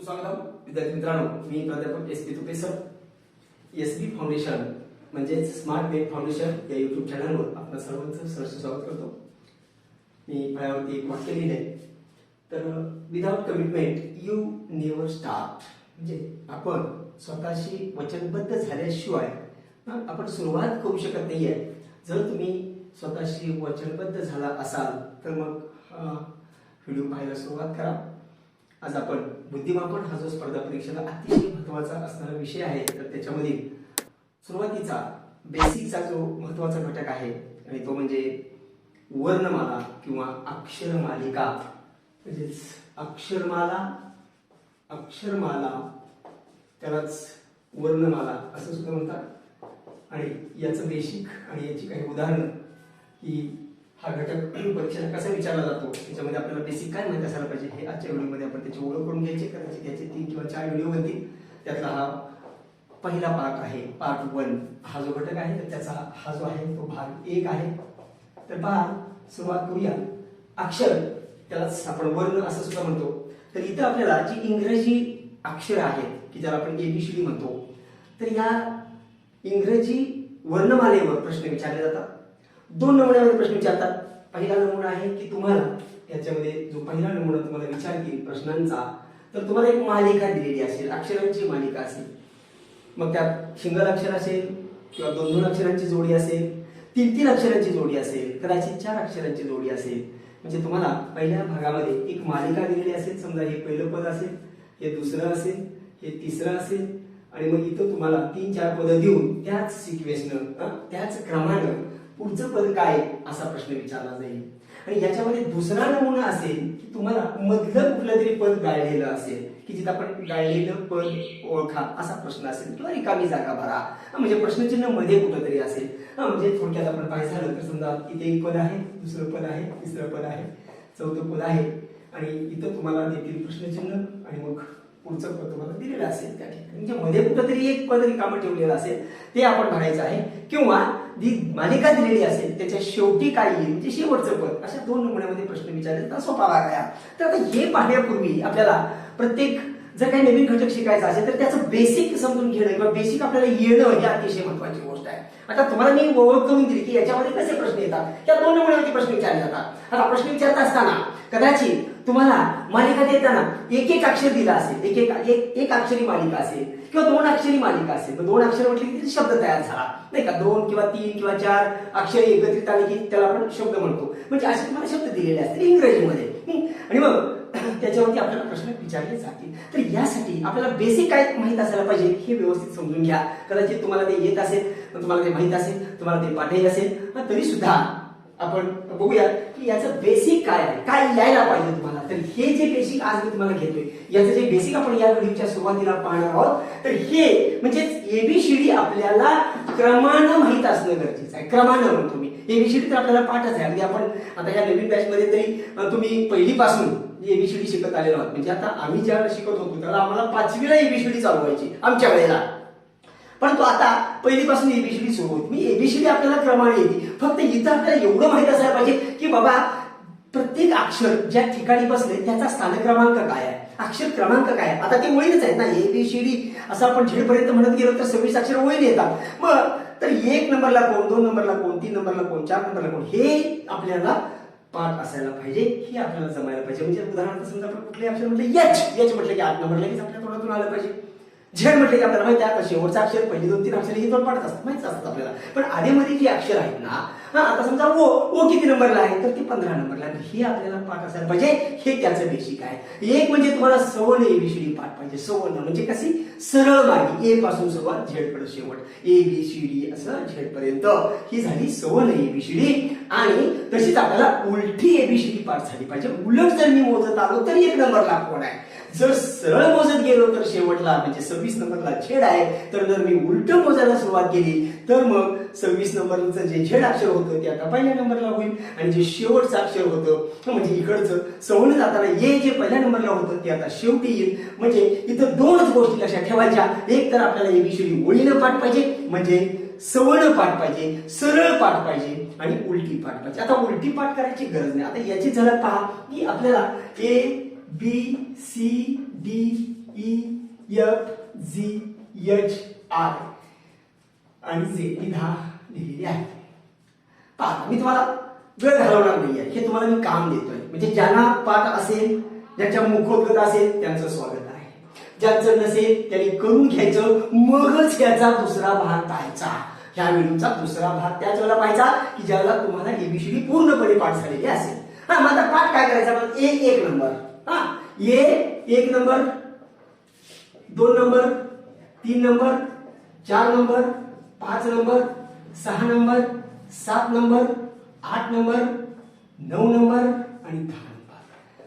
सुस्वागतम विद्यार्थी मित्रांनो, मी प्राध्यापक SP. Tupe sir. S.B.. Foundation म्हणजे स्मार्ट वेब फाउंडेशन या युट्यूब चॅनलवर आपलं सर्वांचं सहर्ष स्वागत करतो. मी फळ्यावरती एक वाक्य लिहिलंय, तर without commitment you never start. म्हणजे आपण स्वतःशी वचनबद्ध झाल्याशिवाय आपण सुरुवात करू शकत नाहीये. जर तुम्ही स्वतःशी वचनबद्ध झाला असाल तर मग व्हिडिओ पाहायला सुरुवात करा. आज आपण बुद्धिमापन हा जो स्पर्धा परीक्षेला अतिशय महत्त्वाचा असणारा विषय आहे, तर त्याच्यामध्ये सुरुवातीचा बेसिकचा जो महत्त्वाचा घटक आहे आणि तो म्हणजे वर्णमाला किंवा अक्षरमालिका. म्हणजेच अक्षरमाला त्यालाच वर्णमाला असं सुद्धा म्हणतात. आणि याचं बेसिक आणि याची काही उदाहरणं की हा घटक परीक्षेला कसा विचारला जातो, त्याच्यामध्ये आपल्याला बेसिक काय माहिती असायला पाहिजे हे आजच्या व्हिडिओमध्ये आपण त्याची ओळख करून घ्यायची. कदाचित त्याचे 3 किंवा 4 व्हिडिओ बनतील. त्यातला हा पहिला पार्ट आहे, पार्ट 1 हा जो घटक आहे, तर त्याचा हा जो आहे तो भाग 1 आहे. तर पहा, सुरुवात करूया. अक्षर त्यालाच आपण वर्ण असं सुद्धा म्हणतो. तर इथं आपल्याला जी इंग्रजी अक्षर आहेत की ज्याला आपण ABCD म्हणतो, तर या इंग्रजी वर्णमालेवर प्रश्न विचारले जातात. 2 नमुन्यावर प्रश्न विचारतात. पहिला नमुना आहे की तुम्हाला याच्यामध्ये जो पहिला नमुना तुम्हाला विचारतील प्रश्नांचा, तर तुम्हाला एक मालिका दिलेली असेल, अक्षरांची मालिका असेल. मग त्यात सिंगल अक्षर असेल किंवा 2-2 अक्षरांची जोडी असेल, 3-3 अक्षरांची जोडी असेल, कदाचित 4 अक्षरांची जोडी असेल. म्हणजे तुम्हाला पहिल्या भागामध्ये एक मालिका दिलेली असेल. समजा हे पहिलं पद असेल, हे दुसरं असेल, हे तिसरं असेल, आणि मग इथं तुम्हाला 3-4 पद देऊन त्याच सिक्वेन्सनं त्याच क्रमानं पुढचं पद काय असा प्रश्न विचारला जाईल. आणि याच्यामध्ये दुसरा नमुना असेल की तुम्हाला मधलं कुठलं तरी पद गाळलेलं असेल की जिथं आपण गाळलेलं पद ओळखा असा प्रश्न असेल किंवा रिकामी जागा भरा. म्हणजे प्रश्नचिन्ह मध्ये कुठं तरी असेल. म्हणजे थोडक्यात आपण पाहायचं झालं तर समजा इथे एक पद आहे, दुसरं पद आहे, तिसरं पद आहे, चौथं पद आहे, आणि इथं तुम्हाला देतील प्रश्नचिन्ह आणि मग पुढचं पद तुम्हाला दिलेलं असेल त्या ठिकाणी. म्हणजे मध्ये कुठंतरी एक पद रिकामं ठेवलेलं असेल, ते आपण भरायचं आहे. किंवा जी मालिका दिलेली असेल त्याच्या शेवटी काय येईल म्हणजे शेवटचं पद. अशा 2 नमुन्यामध्ये प्रश्न विचारले तर सोपा भाग आहे. तर आता हे पाहण्यापूर्वी आपल्याला प्रत्येक जर काही नवीन घटक शिकायचा असेल तर त्याचं बेसिक समजून घेणं किंवा बेसिक आपल्याला येणं ही अतिशय महत्त्वाची गोष्ट आहे. आता तुम्हाला मी ओळख करून दिली की याच्यामध्ये कसे प्रश्न येतात, त्या 2 नमुन्यावरती प्रश्न विचारले जातात. आता प्रश्न विचारत असताना कदाचित तुम्हाला मालिका देताना एक अक्षर दिला असेल, एक अक्षरी मालिका असेल किंवा 2 अक्षरी मालिका असेल. 2 अक्षर म्हटले की शब्द तयार झाला नाही का. 2 किंवा 3 किंवा 4 अक्षर एकत्रित आले की त्याला आपण शब्द म्हणतो. म्हणजे असे तुम्हाला शब्द दिलेले असतील इंग्रजीमध्ये, आणि मग त्याच्यावरती आपल्याला प्रश्न विचारले जातील. तर यासाठी आपल्याला बेसिक काय माहित असायला पाहिजे हे व्यवस्थित समजून घ्या. कदाचित तुम्हाला ते येत असेल, तुम्हाला ते माहित असेल, तुम्हाला ते पाठायचे असेल, तरी सुद्धा आपण बघूया की याचं बेसिक काय आहे, काय यायला पाहिजे तुम्हाला. तर हे जे बेसिक आज मी तुम्हाला घेतोय, याचं जे बेसिक आपण या व्हिडिओच्या सुरुवातीला पाहणार आहोत. तर हे म्हणजे ABCD आपल्याला क्रमानं माहित असणं गरजेचं आहे. क्रमानं म्हणतो मी. ABCD तर आपल्याला पाठच आहे. अगदी आपण आता या नवीन बॅच मध्ये तरी तुम्ही पहिलीपासून ABCD शिकत आलेलो आहात. म्हणजे आता आम्ही ज्या शिकत होतो त्याला आम्हाला 5वीला ABCD चालू व्हायची आमच्या वेळेला, परंतु आता पहिलीपासून ABCD सुरू होती. मी ABCD आपल्याला क्रमाने येते. फक्त इथं आपल्याला एवढं माहित असायला पाहिजे की बाबा प्रत्येक अक्षर ज्या ठिकाणी बसले त्याचा स्थान क्रमांक काय आहे, अक्षर क्रमांक काय आहे. आता ते ओळीच आहेत ना, ABCD असं आपण झेडपर्यंत म्हणत गेलो तर 26 अक्षर ओळीने येतात. मग तर 1 नंबरला कोण, 2 नंबरला कोण, 3 नंबरला कोण, 4 नंबरला कोण, हे आपल्याला पाठ असायला पाहिजे. हे आपल्याला जमायला पाहिजे. म्हणजे उदाहरणार्थ समजा आपण कुठले अक्षर म्हटलं एच म्हटलं की 8 नंबर लगेच आपल्या तोंडातून आलं पाहिजे. झेड म्हटलं की आपल्याला माहिती आहे आता शेवटचा अक्षर पहिली 2-3 अक्षर ही 2 पाठच असतात, माहितीच असतात आपल्याला. पण आधीमध्ये जी अक्षर आहेत ना, आता समजा ओ किती नंबरला आहे तर ती 15 नंबरला आहे. हे आपल्याला पाठ असायला पाहिजे. हे त्याचं बेसिक आहे. एक म्हणजे तुम्हाला सवर्ण ABCD पाठ पाहिजे. सवर्ण म्हणजे कशी सरळ मार्गी, ए पासून सुरुवात झेड पर्यंत शेवट, ABCD असं झेड पर्यंत. ही झाली सवर्ण ABCD. आणि तशीच आपल्याला उलटी ABCD पाठ झाली पाहिजे. उलट जर मी मोजत आलो तर 1 नंबरला कोण आहे, जर सरळ मोजत गेलो तर शेवटला म्हणजे 26 नंबरला झेड आहे. तर जर मी उलट मोजायला सुरुवात केली तर मग 26 नंबरचं जे झेड अक्षर होतं ते आता पहिल्या नंबरला होईल, आणि जे शेवटचं अक्षर होतं म्हणजे इकडचं सवर्ण जाताना ए जे पहिल्या नंबरला होतं ते आता शेवटी येईल. म्हणजे इथं 2च गोष्टी लक्षात ठेवायच्या. एक तर आपल्याला ABCD ओळीनं पाठ पाहिजे, म्हणजे सवर्ण पाठ पाहिजे, सरळ पाठ पाहिजे, आणि उलटी पाठ पाहिजे. आता उलटी पाठ करायची गरज नाही. आता याची झलक पहा की आपल्याला ABCD EFGHI आणि जे मी 10 लिहिलेले आहे. पहा मी तुम्हाला वेळ घालवणार नाहीये, हे तुम्हाला मी काम देतोय. म्हणजे ज्यांना पाठ असेल, ज्यांच्या मुखोद्गत असेल त्यांचं स्वागत आहे, ज्यांचं नसेल त्यांनी करून घ्यायचं, मगच याचा दुसरा भाग पाहायचा. ह्या व्हिडिओचा दुसरा भाग त्याच वेळेला पाहायचा की ज्याला तुम्हाला एबीसीडी पूर्णपणे पाठ झालेली असेल. हा माझा पाठ काय करायचा, एक नंबर, हा एक number, 2 number, 3 number, 4 number, 5 number, 6 number, 7 number, 8 number, 9 number आणि 10 नंबर.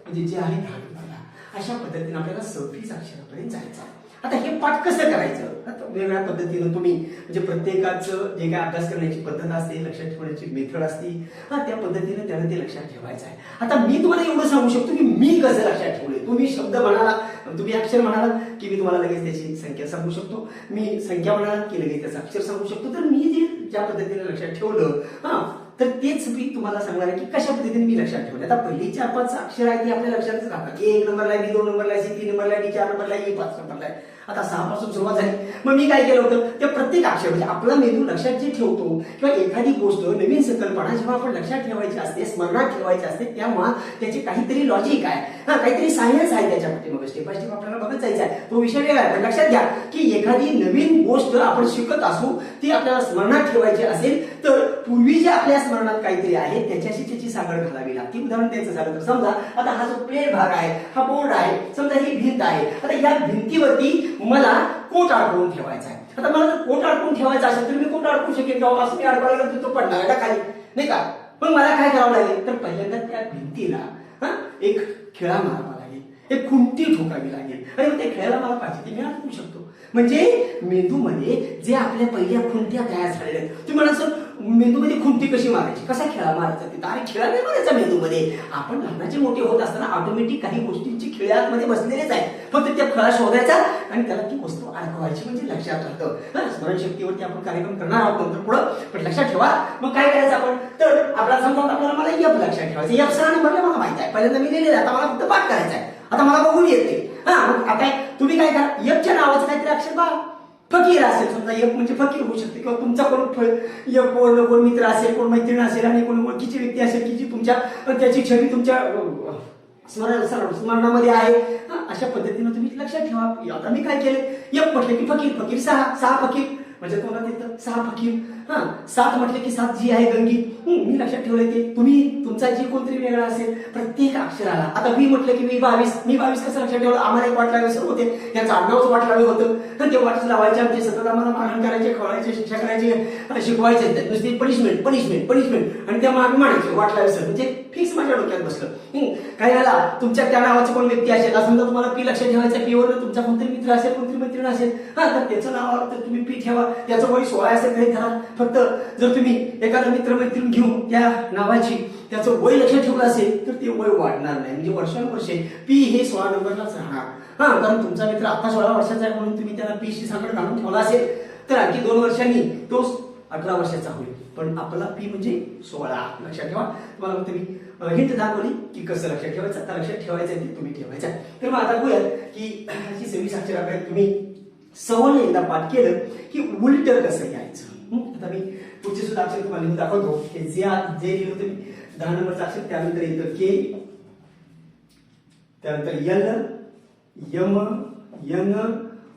म्हणजे जे आहे 10 नंबरला अशा पद्धतीने आपल्याला 26 अक्षरापर्यंत जायचं. आता हे पाठ कसं करायचं, आता वेगवेगळ्या पद्धतीनं तुम्ही म्हणजे प्रत्येकाचं जे काय अभ्यास करण्याची पद्धत असते, लक्षात ठेवण्याची मेथड असते, हा त्या पद्धतीने त्याला ते लक्षात ठेवायचं आहे. आता मी तुम्हाला एवढं सांगू शकतो की मी कसं लक्षात ठेवले. तुम्ही शब्द म्हणाला, तुम्ही अक्षर म्हणाला की मी तुम्हाला लगेच त्याची संख्या सांगू शकतो. मी संख्या म्हणाला की लगेच त्याचं अक्षर सांगू शकतो. तर मी जे ज्या पद्धतीने लक्षात ठेवलं, हा तर तेच मी तुम्हाला सांगणार आहे की कशा पद्धतीने मी लक्षात ठेवले. आता पहिली 4-5 अक्षर आहेत ती आपल्या लक्षातच राहतात. 1 नंबरला आहे, 2 नंबरला आहे, 3 नंबरला आहे, 4 नंबरला आहे, 5 नंबरला आहे. आता 6 पासून सुरुवात झाली. मग मी काय केलं होतं, त्या प्रत्येक अक्षर म्हणजे आपला मेंदू लक्षात जे ठेवतो किंवा एखादी गोष्ट नवीन संकल्पना जेव्हा आपण लक्षात ठेवायची असते, स्मरणात ठेवायची असते, तेव्हा त्याचे काहीतरी लॉजिक आहे, हा काहीतरी सायन्स आहे त्याच्यामध्ये. मग स्टेप बाय स्टेप आपल्याला बघत जायचं आहे. तो विषय वेगळा आहे. पण लक्षात घ्या की एखादी नवीन गोष्ट आपण शिकत असू, ती आपल्याला स्मरणात ठेवायची असेल तर पूर्वी जे आपल्या स्मरणात काहीतरी आहे त्याच्याशी त्याची सांगड घालावी लागते. उदाहरण द्यायचं झालं तर समजा आता हा जो प्लेन भाग आहे, हा बोर्ड आहे, समजा ही भिंत आहे. आता या भिंतीवरती मला कोट अडकवून ठेवायचा आहे. आता मला जर कोट अडकवून ठेवायचा असेल तर मी कोट अडकवू शकेन का, असं मी अडकवायला तो पडणार आहे खाली, नाही का. पण मला काय करावं लागेल, तर पहिल्यांदा त्या भिंतीला एक खिळा मारावा लागेल, एक खुंटी ठोकावी लागेल आणि मग त्या खेळाला मला पाहिजे ते मी अडकवू शकतो. म्हणजे मेंदूमध्ये जे आपल्या पहिल्या खुंट्या तयार झालेल्या आहेत. तुम्ही म्हणा सर मेंदूमध्ये खुंटी कशी मारायची, कसा खेळा मारायचा, तिथं अरे खेळा नाही मारायचा मेंदूमध्ये. आपण लहानाचे मोठे होत असताना ऑटोमॅटिक काही गोष्टींची खिळ्यामध्ये बसलेलेच आहे, फक्त त्या खेळा शोधायचा आणि त्याला ती वस्तू अडकवायची म्हणजे लक्षात राहतं. स्मरणशक्तीवरती आपण कार्यक्रम करणार आहोत नंतर पुढं, पण लक्षात ठेवा. मग काय करायचं आपण, तर आपला समजा आपल्याला मला एफ लक्षात ठेवायचं. एफ 6 नंबरला मला माहिती आहे, पहिल्यांदा मी लिहिलेलं, आता मला फक्त पाठ करायचा आहे. आता मला बघून येते. मग आता तुम्ही काय करा, एफच्या नावाचं काहीतरी अक्षर बघा. फकीर असेल समजा, एक म्हणजे फकीर होऊ शकते किंवा तुमचा कोण मित्र असेल, कोण मैत्रीण असेल आणि कोण ओळखीची व्यक्ती असेल की जी तुमच्या त्याची छवी तुमच्या स्मरणामध्ये आहे. अशा पद्धतीने तुम्ही लक्षात ठेवा. आता मी काय केले, एक म्हटलं की फकीर, फकीर 6 फकीर म्हणजे तुम्हाला तिथं 6 फकीर. 7 म्हटलं की 7 जी आहे गंगी, मी लक्षात ठेवलंय ते. तुम्ही तुमचा जी कोणतरी वेगळा असेल प्रत्येक अक्षराला. आता मी म्हटलं की मी 22 कसं लक्षात ठेवलं, आम्हाला एक वाट लावे सर होते, त्यांचं आडनावचं वाट लावे होतं. तर ते वाटच लावायचे, आमचे सतत आम्हाला मारहाण करायचे, खवळायचे, शिक्षा करायचे, शिकवायचे नुसती पनिशमेंट आणि तेव्हा आम्ही म्हणायचे वाट लावे सर, म्हणजे फिक्स माझ्या डोक्यात बसलं. काही वेळेला तुमच्या त्या नावाचं कोण व्यक्ती असेल, समजा तुम्हाला पी लक्षात ठेवायचं, पीवर तुमचा कोणतरी मित्र असेल, कोणतरी मैत्रीण असेल, तर त्याचं नाव आलं तर तुम्ही पी ठेवा. त्याचं वय 16 असेल काही ठरा. फक्त जर तुम्ही एखादा मित्र मैत्रीण घेऊन त्या नावाची त्याचं वय लक्षात ठेवलं असेल तर ते वय वाढणार नाही, म्हणजे वर्षानुवर्षे पी हे 16 नंबरलाच राहणार. कारण तुमचा मित्र आता 16 वर्षाचा आहे म्हणून तुम्ही त्याला पी शी सांगड घालून ठेवला असेल तर आणखी 2 वर्षांनी तो 18 वर्षाचा होईल. पण आपला पी म्हणजे 16 लक्षात ठेवा. तुम्हाला फक्त मी हिंट दाखवली की कसं लक्षात ठेवायचं. आता लक्षात ठेवायचं ते तुम्ही ठेवायचं. तर मग आता बघूया की ही 26 अक्षराकडे तुम्ही सवय एकदा पाठ केलं की उलट कसं यायचं. आता मी पुढचे सुद्धा अक्षर तुम्हाला लिहून दाखवतो. हे जे लिहिलं होतं मी 10 नंबरचं अक्षर, त्यानंतर येतं के, त्यानंतर L, M, N,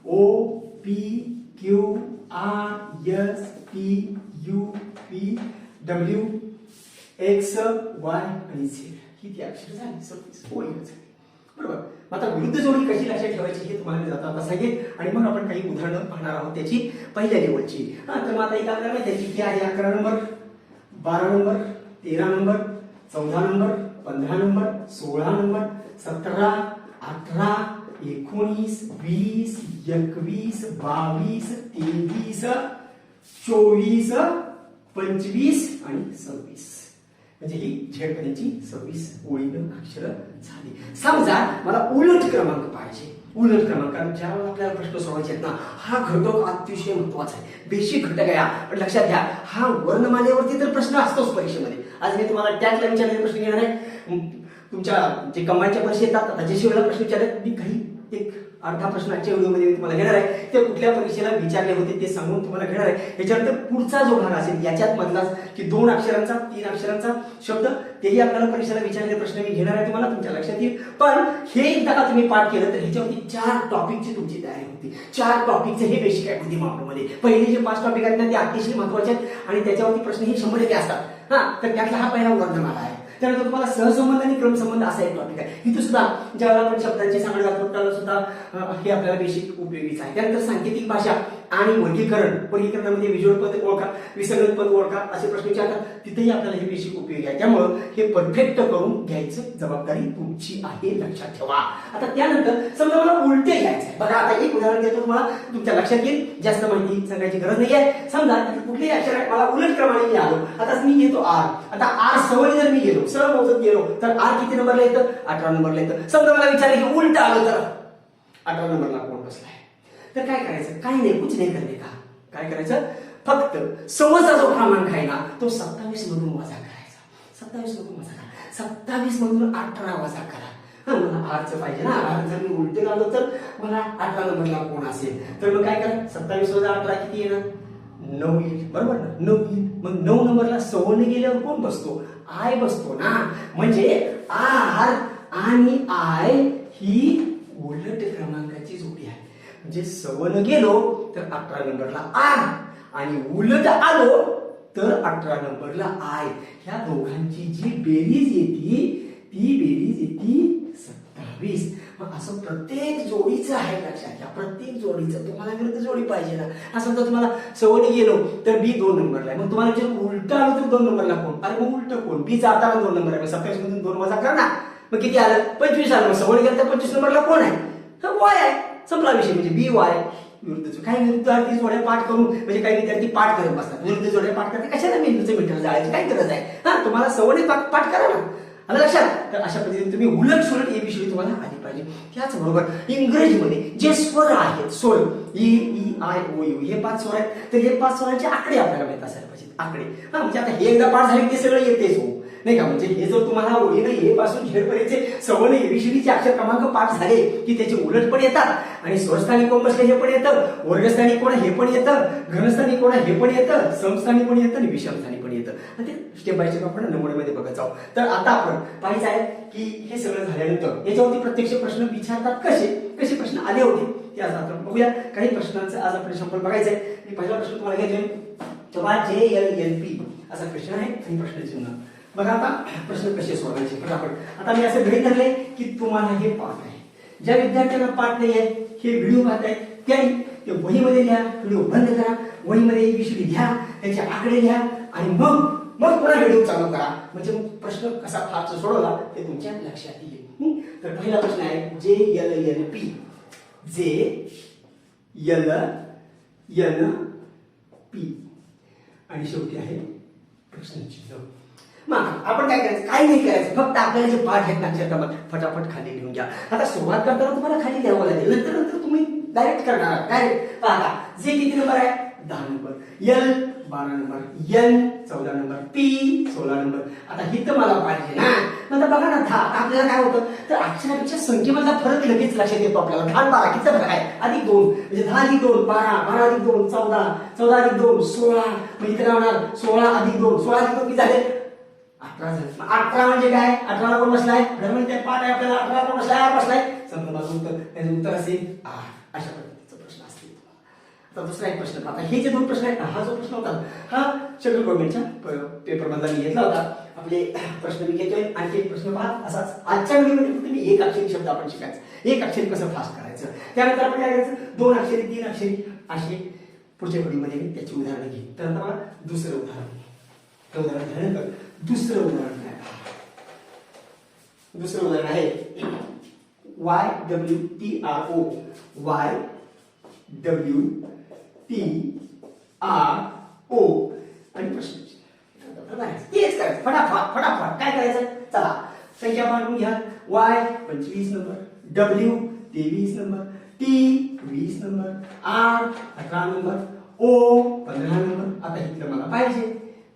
O, P, Q, R, S, T, U, P, W, X, Y आणि झेड. ही ती अक्षर झाली 26 झाली. बरोबर. आता विरुद्ध जोडी कशी लक्षात ठेवायची हे तुम्हाला मी जाता सांगेन आणि मग आपण काही उदाहरणं पाहणार आहोत त्याची पहिल्या लेवलची. तर मग आता एक आपल्याला माहिती आहे की आहे 11 number, 12 number, 13 number, 14 number, 15 number, 16 number, 17, 18, 19, 20, 21, 22, 23, 24, 25 आणि 26. म्हणजे ही झेडपर्यंतची 26 ओळीनं अक्षर झाली. समजा मला उलट क्रमांक पाहिजे. उलट क्रमांक ज्यावेळेला आपल्याला प्रश्न सोडवायचे आहेत ना, हा घटक अतिशय महत्वाचा आहे, बेसिक घटक आहे. पण लक्षात घ्या, हा वर्णमालेवरती तर प्रश्न असतोच परीक्षेमध्ये. आज मी तुम्हाला टॅगला विचारलेले प्रश्न घेणार आहे. तुमच्या जे कंबाईनच्या परीक्षा येतात त्याच्याशी वेळेला प्रश्न विचारले मी काही एक अर्धा प्रश्न आजच्या व्हिडिओमध्ये मी तुम्हाला घेणार आहे. ते कुठल्या परीक्षेला विचारले होते ते सांगून तुम्हाला घेणार आहे. याच्यानंतर पुढचा जो भाग असेल याच्यात मधलाच की 2 अक्षरांचा 3 अक्षरांचा शब्द तेही आपल्याला परीक्षेला विचारलेले प्रश्न मी घेणार आहे, तुम्हाला तुमच्या लक्षात येईल. पण हे एकदा का तुम्ही पाठ केलं तर ह्याच्यावरती 4 टॉपिकची तुमची तयारी होती. 4 टॉपिकचे हे बेसिक आहे बुद्धी मापनामध्ये. पहिले जे 5 टॉपिक आहेत ना ते अतिशय महत्त्वाचे आहेत आणि त्याच्यावरती प्रश्न हे 100% असतात. तर त्यातला हा पहिला वर्णमाला आहे. त्यानंतर तुम्हाला सहसंबंध आणि क्रमसंबंध असा एक टॉपिक आहे. इथे सुद्धा ज्यावेळेला आपण शब्दांची सांगड घालतो त्यावेळेला सुद्धा हे आपल्याला बेसिक उपयोगीच आहे. त्यानंतर सांकेतिक भाषा आणि वर्गीकरणामध्ये विजुअल पद ओळखा, विसंगत पद ओळखा असे प्रश्न विचारतात. तिथेही आपल्याला हे बेसिक उपयोगी आहे. त्यामुळं हे परफेक्ट करून घ्यायचं जबाबदारी तुमची आहे, लक्षात ठेवा. आता त्यानंतर समजा मला उलटे घ्यायचं आहे. बघा आता एक उदाहरण देतो तुम्हाला, तुमच्या लक्षात येईल. जास्त माहिती सांगायची गरज नाही आहे. समजा कुठलेही अक्षर आहे मला उलट क्रमाने मी आलो. आता मी घेतो आर. आता आर सवय जर मी गेलो सरळ मोजत गेलो तर आर किती नंबरला येतं? 18 नंबरला येतं. समजा मला विचारलं की उलट आलं तर 18 नंबरला कोण बसलाय? तर काय करायचं? काय नाही, कुछ नाही करणे का. काय करायचं? फक्त समोरचा जो क्रमांक आहे ना तो 27 मधून वजा करायचा. 27 मधून वजा करा. 27 मधून 18 वजा करा. मला आरचं पाहिजे ना. आर जर मी उलटे आलो तर मला 18 नंबरला कोण असेल? तर मग काय करा? 27 वजा 18 किती येणार? 9 येईल. बरोबर ना? 9 येईल. मग 9 नंबरला सवर्ण गेल्यावर कोण बसतो? आय बसतो ना. म्हणजे आर आणि आय ही उलट क्रमांकाची जोडी आहे. म्हणजे सवर्ण गेलो तर 18 नंबरला आर आणि उलट आलो तर 18 नंबरला आय. ह्या दोघांची जी बेरीज येते ती बेरीज येते 27. मग असं प्रत्येक जोडीचं आहे, लक्षात घ्या. प्रत्येक जोडीचं तुम्हाला विरुद्ध जोडी पाहिजे ना. असं जर तुम्हाला सवणी गेलो तर बी 2 नंबरला आहे. मग तुम्हाला जर उलट आलो तर 2 नंबरला कोण? अरे मग उलट कोण? बी जाताना 2 नंबर आहे. मग 27 मधून 2 वजा कर ना. मग किती आलं? 25 आलं. मग सवणी गेलं तर 25 नंबरला कोण आहे? वाय आहे. संपला विषय. म्हणजे बी वाय विरुद्ध. काही विरुद्धार्थी जोड्या पाठ करून म्हणजे काही विद्यार्थी पाठ करत बसतात. विरुद्ध जोड्या पाठ करते कशाला मेंदूचं मीटर जाळायची काय गरज आहे? तुम्हाला सवणी पाठ करा ना. आलं लक्षात? तर अशा पद्धतीने तुम्ही उलट सुलट एबीसीडी तुम्हाला आली पाहिजे. त्याचबरोबर इंग्रजीमध्ये जे स्वर आहेत, स्वर E E I O U हे 5 स्वर आहेत. तर हे 5 स्वरांचे आकडे आपल्याला माहित असायला पाहिजे. आकडे म्हणजे आता हे एकदा पाठ झाले ते सगळं येतेच हो नाही का. म्हणजे हे जर तुम्हाला ओळीनं ए पासून झेड पर्यंतचे सवर्ण एबीसीडीचे अक्षर क्रमांक पाठ झाले की त्याचे उलट पण येतात आणि स्वरस्थानी कोण बसले हे पण येतं, वर्गस्थानी कोण हे पण येतं, घनस्थानी कोण हे पण येतं, समस्थानी पण येतं आणि विषमस्थानी पण येतं. ते स्टेप बाय स्टेप आपण नमुन्यामध्ये बघत जाऊ. तर आता आपण पाहायचं आहे की हे सगळं झाल्यानंतर याच्यावरती प्रत्यक्ष प्रश्न विचारतात कसे प्रश्न आले होते ते आज आपण बघूया. काही प्रश्नांचं आज आपण सॅम्पल बघायचं आहे. मी पहिला प्रश्न तुम्हाला घ्यायचोय तेव्हा JLLP असा क्वेश्चन आहे आणि प्रश्नचिन्ह. बघा आता प्रश्न कसे सोडवायचे फटाफट. आता मी असं गृहीत धरले की तुम्हाला हे पाठ आहे. ज्या विद्यार्थ्यांना पाठ नाही आहे हे व्हिडिओ पाहत आहे त्यांनी ते वहीमध्ये लिहा. व्हिडिओ बंद करा, वहीमध्ये एबीसीडी घ्या, त्याचे आकडे लिहा आणि मग पुन्हा व्हिडिओ चालू करा. म्हणजे मग प्रश्न कसा फारचा सोडवला ते तुमच्या लक्षात येईल. तर पहिला प्रश्न आहे JLLP. JLLP आणि शेवटी आहे प्रश्नचिन्ह. मग आपण काय करायचं? काही नाही करायचं. फक्त आपल्याला जे पाठ आहेत ना अक्षरक्रमात फटाफट खाली लिहून घ्या. आता सुरुवात करताना तुम्हाला खाली लिहावं लागेल. नंतर तुम्ही डायरेक्ट करणार. डायरेक्ट पहा जे किती नंबर आहे? 10 number. L 12 number. N 14 number. P 16 number. आता ही तर मला पाहिजे ना. आता बघा ना 10. आपल्याला काय होतं तर अक्षरापेक्षा संख्येमधला फरक लगेच लक्षात येतो आपल्याला. 10 आणि 12 किती फरक आहे? अधिक 2 म्हणजे 10 अधिक 2 12, 12 अधिक 2 14, 14 अधिक 2 16. मग इथे काय होणार? 16 अधिक 2 16 अधिक 2 किती झाले? 18 झाले. 18 म्हणजे काय? 18 ला कोण बसलाय? म्हणजे पाठ आहे आपल्याला. 18 कोण बसलाय? आर बसलाय. समजा माझं उत्तर त्याचं उत्तर असेल आर. अशा पद्धतीचा प्रश्न असतील. आता दुसरा एक प्रश्न पाहता. हे जे 2 प्रश्न आहेत हा जो प्रश्न होता हा सेंट्रल गव्हर्नमेंटच्या पेपर मधला मी घेतला होता. आपले प्रश्न मी घेतोय. आणखी एक प्रश्न पहा असाच. आजच्या व्हिडिओमध्ये फक्त मी एक अक्षरी शब्द आपण शिकायचं. एक अक्षरी कसं फास्ट करायचं. त्यानंतर आपण काय करायचं? 2 अक्षरी 3 अक्षरी असे पुढच्या व्हिडिओमध्ये मी त्याची उदाहरणं घेईन. तर आता मला दुसरं उदाहरण झाल्यानंतर दुसरं उदाहरण आहे. दुसरं उदाहरण आहे YWTRO. YWTRO आणि प्रश्न तेच करायचं. फटाफट काय करायचं? चला संख्या बांधून घ्या. Y 25 number, W 23 number, T 20 number, R 18 number, O 15 number. आता इथलं मला पाहिजे.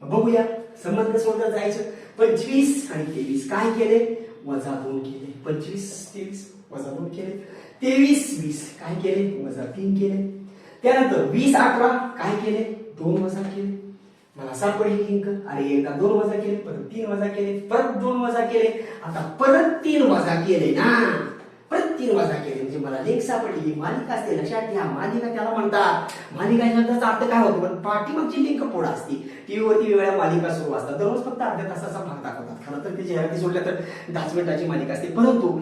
बघूया संबंध सोडत जायचं. 25 आणि 23 काय केले? -2 केले. 25 23 -2 केले. 23-20 काय केले? -3 केले. त्यानंतर 20-11 काय केले? 2 वजा केले. मला सापडली लिंक. अरे एकदा 2 वजा केले, परत 3 वजा केले, परत 2 वजा केले, आता परत 3 वजा केले ना, परत 3 वजा केले म्हणजे मला लिंक सापडली. मालिका असते, लक्षात घ्या. मालिका त्याला म्हणतात. मालिका शब्दाचा अर्थ काय होतो? पण पाठीमागची लिंक पुढे असते. टीव्ही वरती वेळा मालिका सुरू असतात. दररोज फक्त अर्ध्या तासाचा भाग दाखवतात. खरं तर ते जाहिराती सोडल्या तर 10 मिनिटाची मालिका असते, परंतु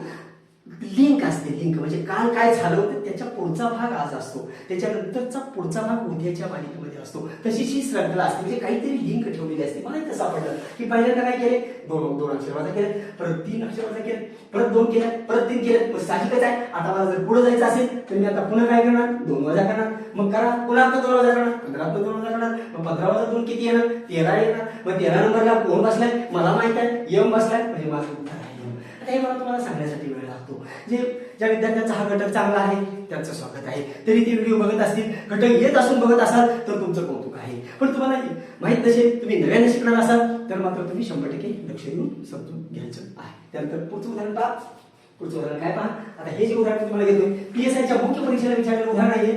लिंक असते. लिंक म्हणजे काल काय झालं होतं त्याच्या पुढचा भाग आज असतो, त्याच्यानंतरचा पुढचा भाग उद्याच्या मालिकेमध्ये असतो. तशीच ही श्रृंखला असते, म्हणजे काहीतरी लिंक ठेवलेली असते. मला इथं सापडलं की पहिल्यांदा काय केले? 2 अक्षर वजा केले, परत 3 अक्षर वजा केले, परत 2 केले, परत 3 केले. मग साहजिकच आहे आता मला जर पुढे जायचं असेल तर मी आता पुन्हा काय करणार? 2 वजा करणार. मग करा पुन्हा आता 2 वजा करणार, 15 2 वजा करणार. मग 15 वजा 2 किती येणार? 13 येणार. मग 13 नंबरला कोण बसलाय? मला माहित आहे, यम बसलाय, म्हणजे माझं उत्तर आहे यम. आता हे मला तुम्हाला सांगण्यासाठी वेळ लागतो. जे ज्या विद्यार्थ्यांचा हा घटक चांगला आहे त्यांचं स्वागत आहे. तरी ते व्हिडिओ बघत असतील, घटक येत असून बघत असाल तर तुमचं कौतुक आहे. पण तुम्हाला माहित नसेल, तुम्ही नव्याने शिकणार असाल तर मात्र तुम्ही 100% लक्ष देऊन समजून घ्यायचं आहे. त्यानंतर पुढचं उदाहरण पहा. पुढचं उदाहरण काय पहा. आता हे जे उदाहरण तुम्हाला घेतोय पीएसआयच्या मुख्य परीक्षेला विचारलेलं उदाहरण आहे.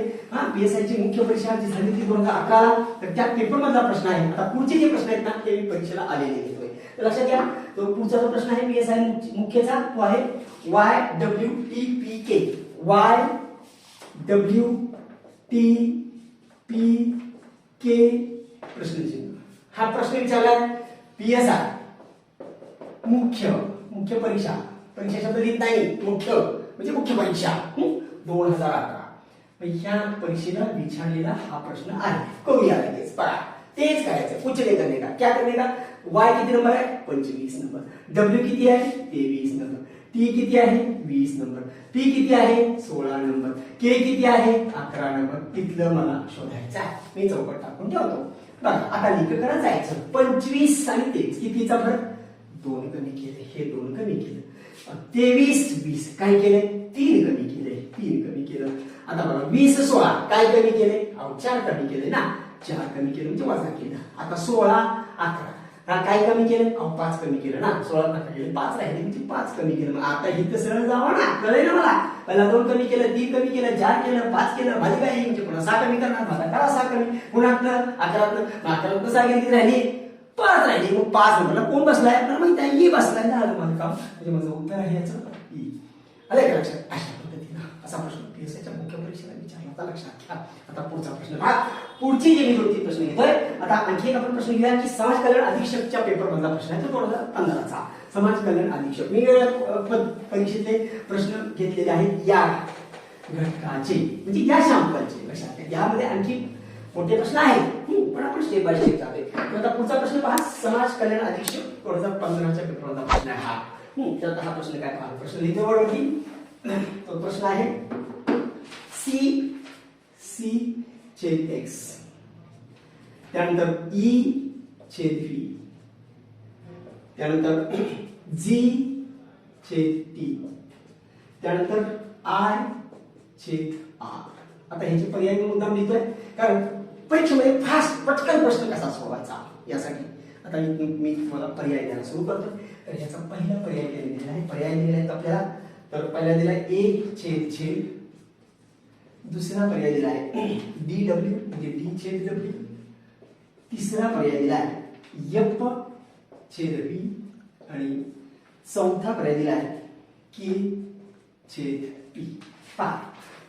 पीएसआयची मुख्य परीक्षा जी झाली ती 2011 तर त्या पेपर मधला प्रश्न आहे. आता पुढचे जे प्रश्न आहेत ना ते मी परीक्षेला आलेले घेतोय. तर लक्षात घ्या, तो पुढचा जो प्रश्न आहे पीएसआय मुख्यचा तो आहे YWTPK. YWTPK प्रश्नचिन्ह. हा प्रश्न विचारला पीएसआय मुख्य परीक्षा. परीक्षा शब्द लिहित नाही, मुख्य म्हणजे मुख्य परीक्षा 2011. ह्या परीक्षेला विचारलेला हा प्रश्न आहे. करूया लगेच पहा. तेच करायचं. कुछ नहीं करने का. क्या करने का? Y किती नंबर आहे? 25 नंबर. W किती आहे? 23 नंबर. T किती आहे? 20 नंबर. P किती आहे? 16 नंबर. K किती आहे? 11 नंबर. तिथलं मला शोधायचं आहे. मी चौकट टाकून ठेवतो. बघा आता लिंककडे जायचं. 25 आणि 23 कितीचा फरक? 2 कमी केले. हे 2 कमी केलं. 23-20 काय केले? 3 कमी केले. 3 कमी केलं. आता बघा 20-16 काय कमी केले? 4 कमी केले ना. 4 कमी केलं म्हणजे वजा केलं. आता 16-11 काय कमी केलं? 5 कमी केलं ना. 16 केले 5 राहिले म्हणजे 5 कमी केलं. मग आता ही तर सरळ जावा ना, कळेल ना मला. पहिला 2 कमी केलं, 3 कमी केलं, 4 केलं, 5 केलं, भाजी काय म्हणजे पुन्हा 6 कमी करणार. मला करा 6 कमी, पुन्हा 11 6 किती राहिली? 5 राहिली. मग 5 नंबरला कोण बसलाय? आपल्याला माहिती आहे ई बसलाय. झालं माझं काम. म्हणजे माझं उत्तर आहे याचं ई. आलं का लक्षात? अशा पद्धतीनं असा प्रश्न पीएसआयच्या मुख्य परीक्षेला विचारला होता. लक्षात घ्या. आता पुढचा प्रश्न पहा. पुढची जे मी 2-3 प्रश्न घेतोय. आता आणखी एक आपण प्रश्न घेऊया की समाज कल्याण अधीक्षकच्या पेपर मधला प्रश्न आहे तो 2015चा. समाज कल्याण अधीक्षक. मी परीक्षेतले प्रश्न घेतलेले आहेत या घटकाचे म्हणजे या सॅम्पलचे. लक्षात घ्या. यामध्ये आणखी मोठे प्रश्न आहेत पण आपण स्टेप बाय स्टेप जातोय. आता पुढचा प्रश्न पहा. समाज कल्याण अधीक्षक 2015च्या पेपर मधला प्रश्न आहे हा. तर हा प्रश्न काय पहा. प्रश्न लिहितो वरती. तो प्रश्न आहे C/X त्यानंतर E/V त्यानंतर G/T त्यानंतर I/R. आता ह्याचे पर्याय मुद्दाम लिहितोय कारण परीक्षेमध्ये फास्ट पटकन प्रश्न कसा सोडवायचा यासाठी. आता मी तुम्हाला पर्याय द्यायला सुरू करतो. तर ह्याचा पहिला पर्याय दिलेला आहे. पर्याय दिलेला आहे आपल्याला. तर पहिला दिला A/Z. दुसरा पर्याय दिला आहे DW म्हणजे D/W. तिसरा पर्याय दिला आहे F/V आणि चौथा पर्याय दिला आहे K/P. पहा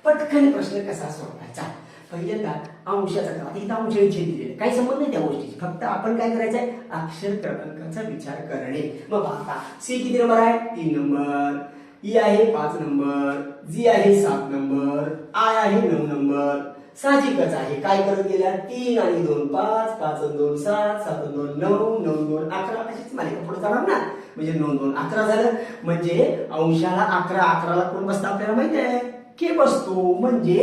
पटकन प्रश्न कसा सोडवायचा. पहिल्यांदा अंशाचा करा. इथं अंश छेद दिलेले काही संबंध नाही त्या गोष्टीची. फक्त आपण काय करायचंय अक्षर क्रमांकाचा विचार करणे. मग आता C किती नंबर आहे? 3 नंबर. E आहे 5 नंबर. G आहे 7 नंबर. I आहे 9 नंबर. साहजिकच आहे काय करत गेल्या 3 आणि 2 5 5 आणि 2 7 7 आणि 2 9 9 2 11 अशीच मालिका पुढे जाणार ना. म्हणजे 9 2 11 झालं. म्हणजे अंशाला 11 11ला कोण बसतं आपल्याला माहिती आहे के बसतो. म्हणजे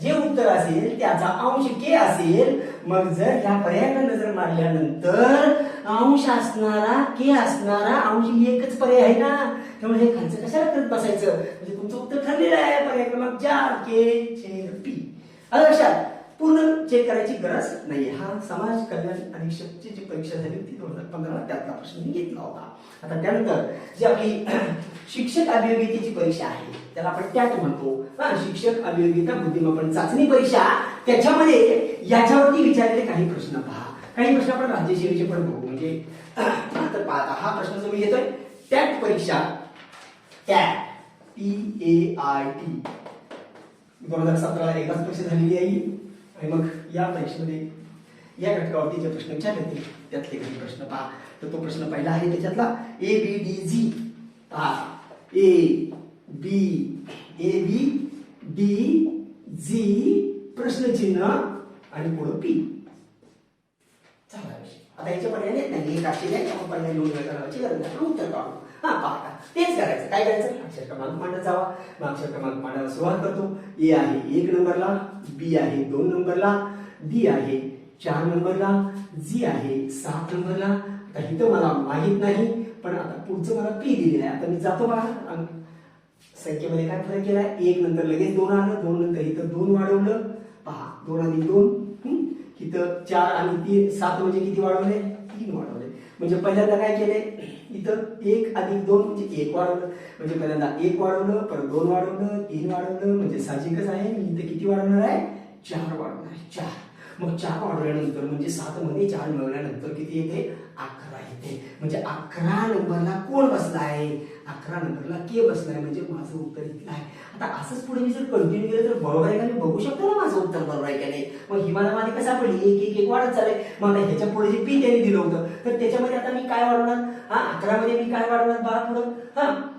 जे उत्तर असेल त्याचा अंश के असेल. मग जर ह्या पर्यायाला नजर मारल्यानंतर अंश असणारा के असणारा अंश एकच पर्याय आहे ना. त्यामुळे हे खालचं कशाला करत बसायचं. म्हणजे तुमचं उत्तर ठरलेलं आहे. पर्याय क्रमांक 4 K/P. आलं लक्षात. पूर्ण चेक करायची गरज नाही. हा समाज कल्याण अधीक्षकची जी परीक्षा झाली होती 2015 त्यातला प्रश्न मी घेतला होता. आता त्यानंतर जी आपली शिक्षक अभियोगितेची परीक्षा आहे त्याला आपण टॅट म्हणतो. शिक्षक अभियोगिता बुद्धिमत्ता चाचणी परीक्षा, त्याच्यामध्ये याच्यावरती विचारलेले काही प्रश्न पहा. काही प्रश्न आपण राज्यसेवेचे पण बघू. म्हणजे तर पाहता हा प्रश्न जो मी घेतोय, टॅट परीक्षा, टॅट TAIT 2017 एकदाच परीक्षा झालेली आहे. आणि मग या परीक्षेमध्ये या घटकावरती जे प्रश्न विचारले त्यातले काही प्रश्न पहा. तर तो प्रश्न पहिला आहे त्याच्यातला ABDG पहा. ABDG प्रश्नचिन्ह आणि पुढं P. आता याच्या पर्याय नाही, एक अक्षर आहे त्यामुळे पर्याय लिहून करायची गरज नाही. उत्तर काढू. पहा तेच करायचं. काय करायचं, अक्षर क्रमांक मांडत जावा. मग अक्षर क्रमांक मांडायला सुरुवात करतो. A आहे 1 नंबरला, B आहे 2 नंबरला, D आहे 4 नंबरला, G आहे 7 नंबरला. आता इथं मला माहित नाही, पण आता पुढचं मला P दिलेलं आहे. आता मी जातो पहा. संख्येमध्ये काय फरक केलाय, 1 नंतर लगेच 2 आलं, 2 नंतर इथं 2 वाढवलं. पहा 2 आणि 2, इथं 4 आणि 3, 7 म्हणजे किती वाढवले, 3 वाढवले. म्हणजे पहिल्यांदा काय केले, इथं 1 अधिक 2 म्हणजे 1 वाढवलं. म्हणजे पहिल्यांदा 1 वाढवलं, परत 2 वाढवलं, 3 वाढवलं. म्हणजे साहजिकच आहे मी इथं किती वाढवणार आहे, 4 वाढवणार आहे. 4. मग 4 वाढवल्यानंतर म्हणजे 7 मध्ये 4 मिळवल्यानंतर किती येते, 11 येते. म्हणजे 11 नंबरला कोण बसलाय, 11 नंबरला के बसलाय. म्हणजे माझं उत्तर इथलं आहे. आता असंच पुढे मी जर कंटिन्यू केलं तर बरोबर आहे का नाही बघू शकतो ना माझं उत्तर बरोबर आहे का नाही. मग ही मला माहिती कसं पडली, 1 1 1 वाढत चाललंय. मग आता ह्याच्या पुढे जे P त्यांनी दिलं होतं, तर त्याच्यामध्ये आता मी काय वाढवणार, 11 मध्ये मी काय वाढवणार पहा पुढं.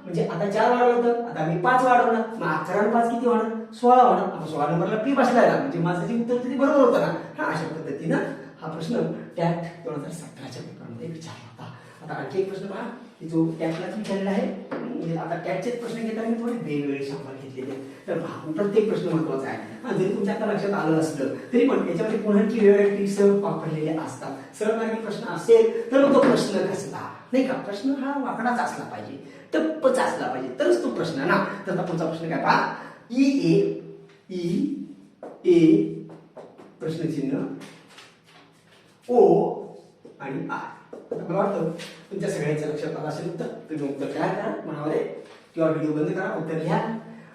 म्हणजे आता 4 वाढवलं होतं, आता मी 5 वाढवणार. मग 11 आणि 5 किती वाढणार, 16 वाढणार. आता 16 नंबरला P बसलाय ना, म्हणजे माझं जे उत्तर ते बरोबर होतं ना. अशा पद्धतीनं हा प्रश्न टॅट 2017च्या पेपरमध्ये विचारला होता. आता आणखी एक प्रश्न पहा की जो टॅटलाच विचारलेला आहे. म्हणजे आता टॅटचेच प्रश्न घेताना मी थोडे वेगवेगळे शब्द घेतलेले. तर पहा प्रत्येक प्रश्न महत्वाचा आहे. जरी तुमच्या आता लक्षात आलं असलं तरी पण याच्यामध्ये पुन्हा वेगवेगळे ट्रिक्स वापरलेले असतात. सरळ प्रश्न असेल तर तो प्रश्न कसला नाही का, प्रश्न हा वाकडाच असला पाहिजे, टप्पच असला पाहिजे, तरच तो प्रश्न ना. तर पुढचा प्रश्न काय पहा, E A प्रश्नचिन्ह O आणि I. मला वाटतं तुमच्या सगळ्यांच्या लक्षात आलं असेल उत्तर. तुम्ही उत्तर तयार करा मनामध्ये किंवा व्हिडिओ बंद करा, उत्तर लिहा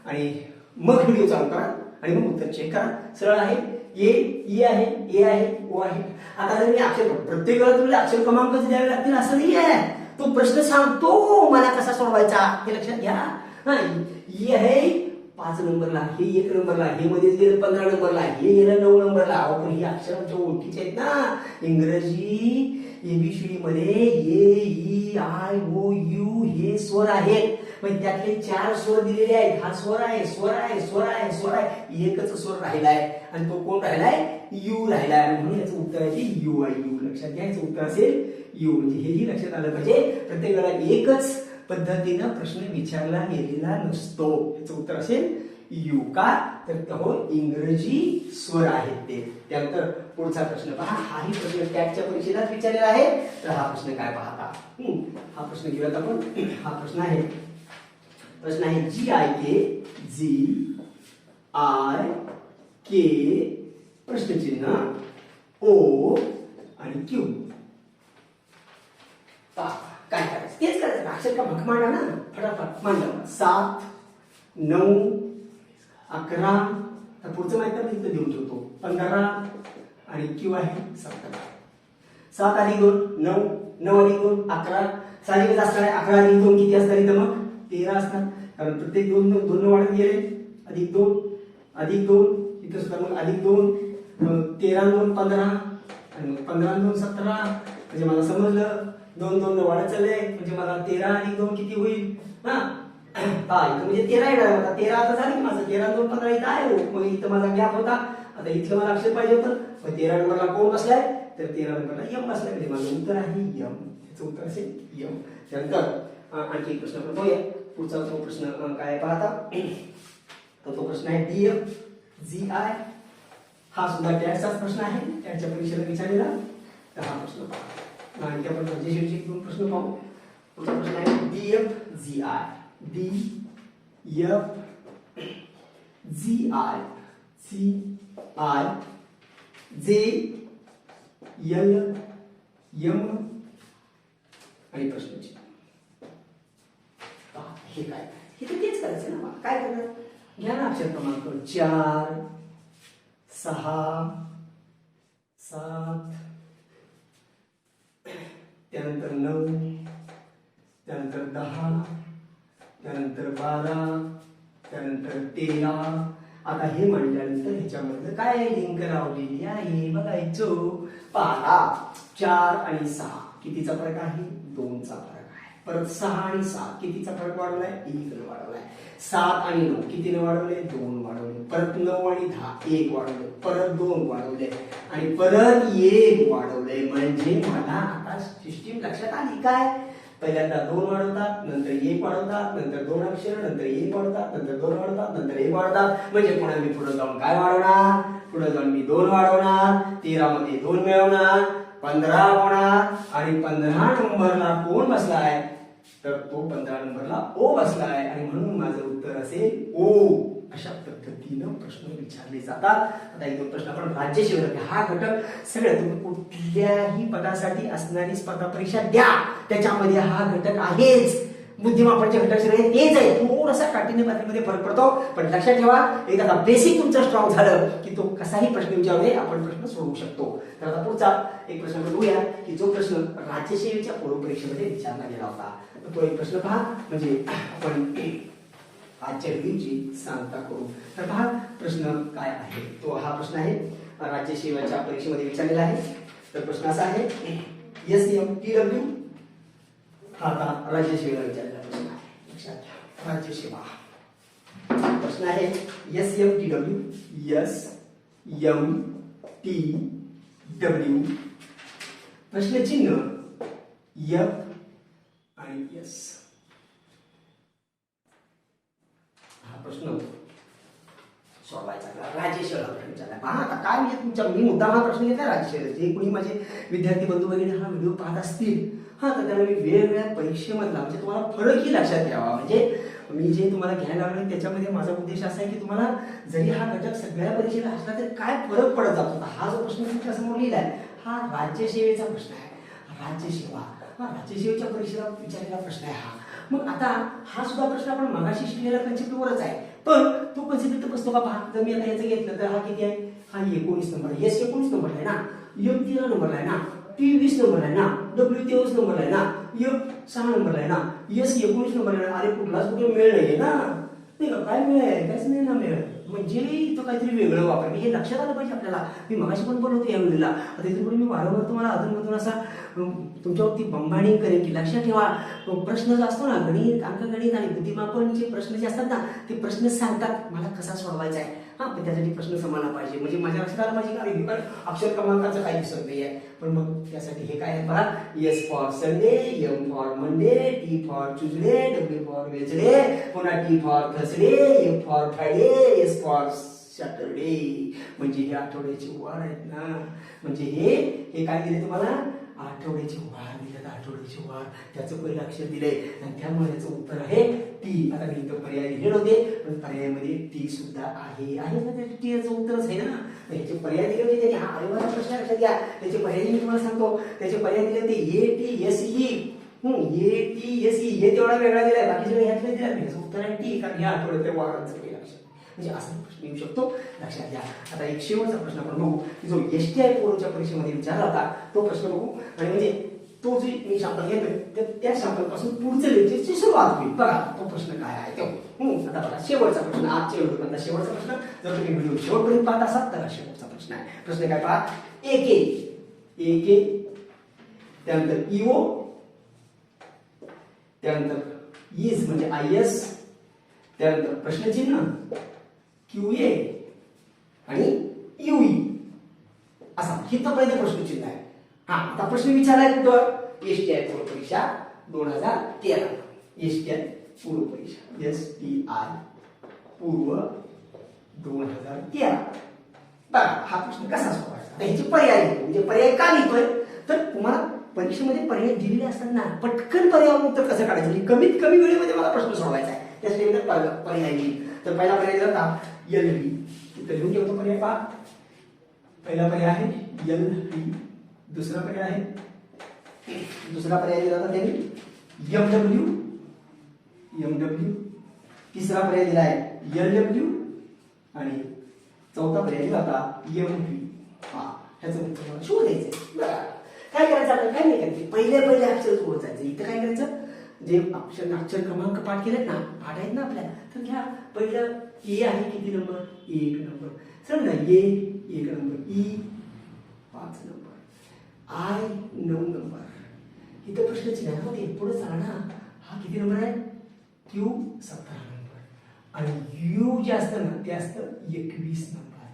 आणि मग व्हिडिओ चालू करा आणि मग उत्तर चेक करा. सरळ आहे. E आहे, A आहे, O आहे. आता जर मी अक्षर प्रत्येक वेळा तुम्हाला अक्षर क्रमांकच द्यावे लागतील असं नाही आहे. तो प्रश्न सांगतो मला कसा सोडवायचा हे लक्षात घ्या. E आहे 5 नंबरला, हे 1 नंबरला, हे मध्येच गेलं 15 नंबरला, हे गेलं 9 नंबरला. पण ही अक्षर आमच्या ओळखीचे आहेत ना. इंग्रजी ABCD मध्ये A, E, I, O, U हे स्वर आहेत. म्हणजे त्यातले 4 स्वर दिलेले आहेत. हा स्वर आहे, स्वर आहे, स्वर आहे, स्वर आहे. एकच स्वर राहिलाय आणि तो कोण राहिलाय, U राहिलाय. म्हणून याचं उत्तर आहे U आहे. U लक्षात घ्या, याचं उत्तर असेल U. म्हणजे हेही लक्षात आलं पाहिजे. प्रत्येक वेळेला एकच पद्धतीनं प्रश्न विचारला गेलेला नसतो. याचं उत्तर असेल U. का तर तो इंग्रजी स्वर आहेत ते. त्यानंतर पुढचा प्रश्न पहा. हाही प्रश्न टॅटच्या परीक्षेलाच विचारलेला आहे. तर हा प्रश्न काय पाहता, हा प्रश्न घेऊयात आपण. हा प्रश्न आहे GIK प्रश्नचिन्ह O आणि Q. काय करायचं, तेच करायचं. अक्षर का भक मांडा ना, फटाफट मांडा. 7 9 11. तर पुढचं माहिती आपण इथं देऊन ठेवतो. 15 आणि Q आहे 17. 7 अधिक 2 9, 9 अधिक 2 11. साहजिकच असणार आहे. 11 अधिक 2 किती असणार इथं, मग 13 असणार. कारण प्रत्येक 2 वाढत गेले. अधिक 2 इथं सुद्धा मग अधिक 2, 13 2 15 आणि 15 2 17. म्हणजे मला समजलं 2 2 वाढत चालले. म्हणजे मला 13 अधिक 2 किती होईल, इथं म्हणजे 13 येणार. आता 13 आता झाली की माझं 13 2 15 इथं आहे. मग इथं माझा गॅप होता. आता इथलं मला अक्षर पाहिजे होतं. मग 13 नंबरला कोण बसलाय, तर 13 नंबरला M बसलाय. म्हणजे माझं उत्तर आहे M. त्याचं उत्तर असेल M. त्यानंतर आणखी एक प्रश्न आपण पाहूया. पुढचा तो प्रश्न काय पाहता, तर तो प्रश्न आहे DFGI. हा सुद्धा टॅटचाच प्रश्न आहे, टॅटच्या परीक्षेला विचारलेला. तर हा प्रश्न पहा. आणखी आपण राज्यसेवेचे 2 प्रश्न पाहू. पुढचा प्रश्न आहे DFGI. JLM आणि प्रश्नाची हे काय, हे तर तेच करायचं ना. मग काय करणार, घ्या ना अक्षर क्रमांक 4, 6, 7, त्यानंतर 9, त्यानंतर 10, त्यानंतर 12, त्यानंतर 13. आता हे म्हणल्यानंतर ह्याच्यामध्ये काय लिंक लावलेली आहे बघायचो. पहा 4 आणि 6 कितीचा फरक आहे, 2चा फरक आहे. परत 6 आणि 7 कितीचा फरक वाढवलाय, 1 वाढवलाय. 7 आणि 9 कितीने वाढवले, 2 वाढवले. परत 9 आणि 10 1 वाढवले. परत 2 वाढवले आणि परत 1 वाढवले. म्हणजे मला आता सिस्टीम लक्षात आली. काय, पहिल्यांदा 2 वाढवतात, नंतर 1 वाढवतात, नंतर 2 अक्षर, नंतर 1 वाढवतात, नंतर 2 वाढवतात, नंतर 1 वाढवतात. म्हणजे पुढे मी पुढे जाऊन काय वाढवणार, पुढे जाऊन मी 2 वाढवणार, 13 मध्ये 2 मिळवणार, 15 होणार आणि 15 नंबरला कोण बसलाय, तर तो 15 नंबरला ओ बसलाय आणि म्हणून माझं उत्तर असेल ओ. अशा पद्धतीनं प्रश्न विचारले जातात. आता एक दोन प्रश्न आपण राज्यसेवेला, हा घटक सगळ्या तुम्ही कुठल्याही पदासाठी असणारी स्पर्धा परीक्षा द्या, त्याच्यामध्ये हा घटक आहेच. बुद्धिमापनचे घटक सगळे तेच आहे. थोडासा काठीण्य पातळीमध्ये फरक पडतो, पण लक्षात ठेवा एकदा बेसिक तुमचं स्ट्रॉंग झालं की तो कसाही प्रश्न विचारले आपण प्रश्न सोडवू शकतो. तर आता पुढचा एक प्रश्न बघूया की जो प्रश्न राज्यसेवेच्या पूर्व परीक्षेमध्ये विचारला गेला होता. तो एक प्रश्न पहा, म्हणजे आपण आजच्या व्हिडिओची सांगता करू. तर पहा प्रश्न काय आहे, तो हा प्रश्न आहे राज्यसेवेच्या परीक्षेमध्ये विचारलेला आहे. तर प्रश्न असा आहे, SMTW हा आता राज्यसेवेला विचारलेला प्रश्न आहे. लक्षात घ्या, राज्यसेवा प्रश्न आहे SMTW, SMTW, प्रश्नचिन्ह F आणि S. प्रश्न सोडवायचा राज्यसेवेला प्रश्न विचारला. पहा आता काय म्हणजे तुमच्या मी मुद्दा हा प्रश्न घेतला राज्यसेवेचे. कोणी माझे विद्यार्थी बंधू भगिनी हा व्हिडिओ पाहत असतील, हा तर त्याला मी वेगवेगळ्या परीक्षेमधला म्हणजे तुम्हाला फरकही लक्षात घ्यावा. म्हणजे मी जे तुम्हाला घ्यायला लागलो त्याच्यामध्ये माझा उद्देश असा आहे की तुम्हाला जरी हा घटक सगळ्या परीक्षेला असला तर काय फरक पडत जातो. हा जो प्रश्न तुमच्या समोर लिहिलाय हा राज्यसेवेचा प्रश्न आहे. राज्यसेवा हा राज्यसेवेच्या परीक्षेला विचारलेला प्रश्न आहे हा. मग आता हा सुद्धा प्रश्न आपण मगाशी शिकलेला कन्सेप्टवरच आहे, पण तो कन्सेप्ट बसतो का पहा. जर मी आता याचं घेतलं तर हा किती आहे, हा 19 नंबर आहे. S 19 नंबर आहे ना, M 13 नंबर आहे ना, T 20 नंबर आहे ना, W 23 नंबर आहे ना, F 6 नंबर आहे ना, S 19 नंबर आहे ना. अरे कुठलाच कुठे मेळ नाहीये ना, नाही का, काय मेळ आहे, काहीच नाही ना मेळ. म्हणजे इथं काहीतरी वेगळं वापर, हे लक्षात आलं पाहिजे आपल्याला. मी मगाशी पण बोललो होतो या व्हिडिओला, आता इथून पुढे मी वारंवार तुम्हाला अधूनमधून असा तुमच्यावरती बंबाणी करेन की लक्षात ठेवा. प्रश्न जो असतो ना, गणित अंकगणित आणि बुद्धिमापनचे प्रश्न जे असतात ना, ते प्रश्न सांगतात मला कसा सोडवायचा आहे. हा पण त्यासाठी प्रश्न समाना पाहिजे, म्हणजे माझ्या लक्षात आलं पाहिजे. अरे पण अक्षर क्रमांकाचं काही दिसत नाही आहे, पण मग त्यासाठी हे काय आहे बघा. S for Sunday, M for Monday, T for Tuesday, W for वेजडे, पुन्हा T for Thursday, F for Friday, S for Saturday. म्हणजे हे आठवड्याचे वार आहेत ना, म्हणजे हे काय दिले तुम्हाला, आठवड्याचे वार दिलेत. आठवड्याचे वार त्याचं पहिलं अक्षर दिलंय आणि त्यामुळे याचं उत्तर आहे टी. आता मी इथं पर्याय लिहिले नव्हते, पण पर्यायामध्ये टी सुद्धा आहे ना, त्याचे टी याचं उत्तरच आहे ना. ह्याचे पर्याय दिले होते त्यांनी. हा अरे प्रश्न लक्षात घ्या, त्याचे पर्याय मी तुम्हाला सांगतो. त्याचे पर्याय दिले होते ATSE, ATSE हे तेवढा वेगळा दिलाय, बाकी सगळे ह्यातले दिला. याचं उत्तर आहे टी, कारण ह्या आठवड्यातल्या वारांचं काही लक्षात. म्हणजे असा प्रश्न येऊ शकतो, लक्षात घ्या. आता एक शेवटचा प्रश्न आपण बघू की जो STI पूर्वच्या परीक्षेमध्ये विचारला होता तो प्रश्न बघू. आणि म्हणजे तो जो मी सॅम्पल घेतोय त्या सॅम्पल पासून पुढच्या लेक्चरची सुरुवात होईल. बघा तो प्रश्न काय आहे तो. आता बघा शेवटचा प्रश्न, आजच्या व्हिडिओमधला शेवटचा प्रश्न. जर तुम्ही व्हिडिओ शेवटपर्यंत पाहत असाल तर शेवटचा प्रश्न आहे. प्रश्न काय पहा, AK, त्यानंतर EO, त्यानंतर IS म्हणजे IS, त्यानंतर प्रश्नचिन्ह QA आणि UE असा हे तर पहिले प्रश्नचिन्ह आहे. हा आता प्रश्न विचारलाय कुठं, STI पूर्व परीक्षा 2013. STI पूर्व परीक्षा, STI पूर्व 2013. बघा हा प्रश्न कसा सोडवायचा, ह्याचे पर्याय लिहितो. म्हणजे पर्याय का लिहितोय, तर तुम्हाला परीक्षेमध्ये पर्याय दिलेले असतात ना, पटकन पर्यायावर उत्तर कसं काढायचं, कमीत कमी वेळेमध्ये मला प्रश्न सोडवायचा आहे, त्यासाठी पर्याय लिहिल. तर पहिला पर्याय दिला होता LV, तिथं लिहून ठेवतो पर्याय पहा. पहिला पर्याय आहे LV, दुसरा पर्याय दिला होता त्यांनी MW, तिसरा पर्याय दिलाय LW आणि चौथा पर्याय दिला होता MP. हा ह्याचं उत्तर मला शोधायचंय. काय करायचं आपल्याला, काय नाही करायचं, पहिले अक्षर ओळखायचं. इथं काय करायचं, जे अक्षर क्रमांक पाठ केलेत ना, पाठ आहेत ना आपल्या, तर घ्या पहिलं ए आहे, किती नंबर, 1 नंबर. समज ना ए 1 number, E 5 number, I 9 number. इथं प्रश्न चिन्ह होते पुढे चला ना, हा किती नंबर आहे, क्यू 17 नंबर आणि यू जे असतं ना ते असतं 21 नंबर.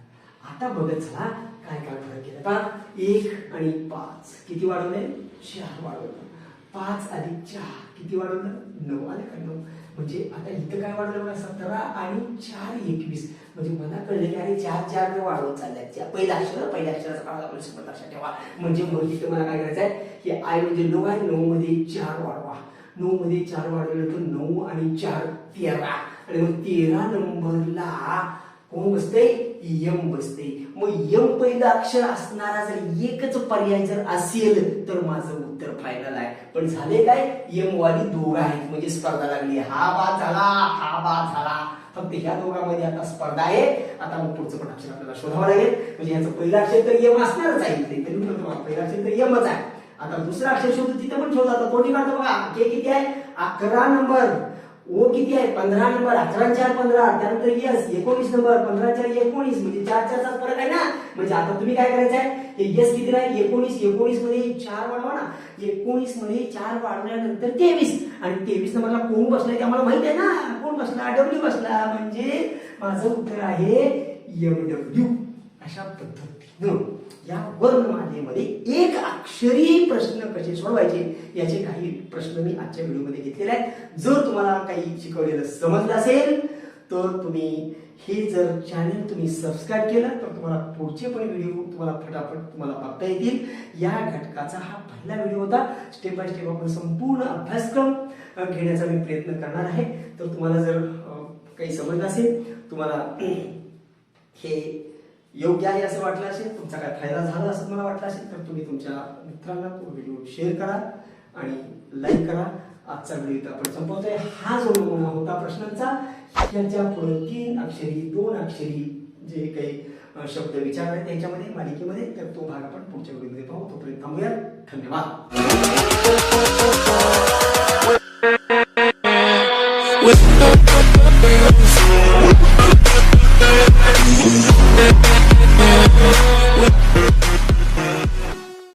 आता बघत चला काय काय फरक केला. पहा 1 आणि 5 किती वाढवले, 4 वाढवलं. 5 अधिक 4 किती वाढवलं, 9 आले का 9. म्हणजे आता इथं काय वाढवलं बघा, 17 आणि 4 21. म्हणजे मला कळलं की अरे 4 वाढवत चालल्या. पहिल्या अक्षराचा काळ आपण लक्षात ठेवा. म्हणजे मग इथं मला काय करायचं आहे की आय म्हणजे 9 आहे, 9 मध्ये 4 वाढवा. 9 मध्ये 4 वाढवलं तर 9 आणि 4 13 आणि मग 13 नंबरला कोण बसते, यम बसते. मग यम पहिलं अक्षर असणारा जर एकच पर्याय जर असेल तर माझं उत्तर फायनल आहे. पण झाले काय, यम वाली दोघं आहेत म्हणजे स्पर्धा लागली. हा बाद झाला, हा बाद झाला. फक्त ह्या दोघांमध्ये आता स्पर्धा आहे. आता मग पुढचं पण अक्षर आपल्याला शोधावं लागेल. म्हणजे ह्याचं पहिलं अक्षर तर यम असणारच आहे, पहिलं अक्षर तर यमच आहे. आता दुसरं अक्षर शोधू, तिथं पण शोधा. आता तोंडी काढतो बघा, के किती आहे, 11 नंबर. ओ किती आहे, 15 नंबर. 11 4 15. त्यानंतर यस 19 नंबर. 15 4 19 म्हणजे 4 चा फरक आहे ना. म्हणजे आता तुम्ही काय करायचं आहे, हे यस किती आहे, 19 मध्ये 4 वाढवा ना. 19 मध्ये 4 वाढवल्यानंतर 23 आणि 23 नंबरला कोण बसलाय ते आम्हाला माहित आहे ना. कोण बसला, डब्ल्यू बसला. म्हणजे माझं उत्तर आहे MW. अशा पद्धतीनं या वर्णमालेमध्ये एक अक्षरी प्रश्न कसे सोडवायचे याचे काही प्रश्न मी आजच्या व्हिडिओमध्ये घेतलेले आहेत. जर तुम्हाला काही शिकवलेलं समजलं असेल तर तुम्ही हे जर चॅनल तुम्ही सबस्क्राईब केलं तर तुम्हाला पुढचे पण व्हिडिओ तुम्हाला फटाफट तुम्हाला बघता येतील. या घटकाचा हा पहिला व्हिडिओ होता. स्टेप बाय स्टेप आपण संपूर्ण अभ्यासक्रम घेण्याचा मी प्रयत्न करणार आहे. तर तुम्हाला जर काही समजलं असेल, तुम्हाला हे योग्य आहे असं वाटलं असेल, तुमचा काय फायदा झाला असं मला वाटलं असेल तर तुम्ही तुमच्या मित्रांना तो व्हिडिओ शेअर करा आणि लाईक करा. आजचा व्हिडिओ इथं आपण संपवतोय. हा जो होता प्रश्नांचा, याच्या पुढे 3 अक्षरी 2 अक्षरी जे काही शब्द विचारले त्याच्यामध्ये मालिकेमध्ये, तर तो भाग आपण पुढच्या व्हिडिओमध्ये पाहू. तोपर्यंत थांबूया. धन्यवाद.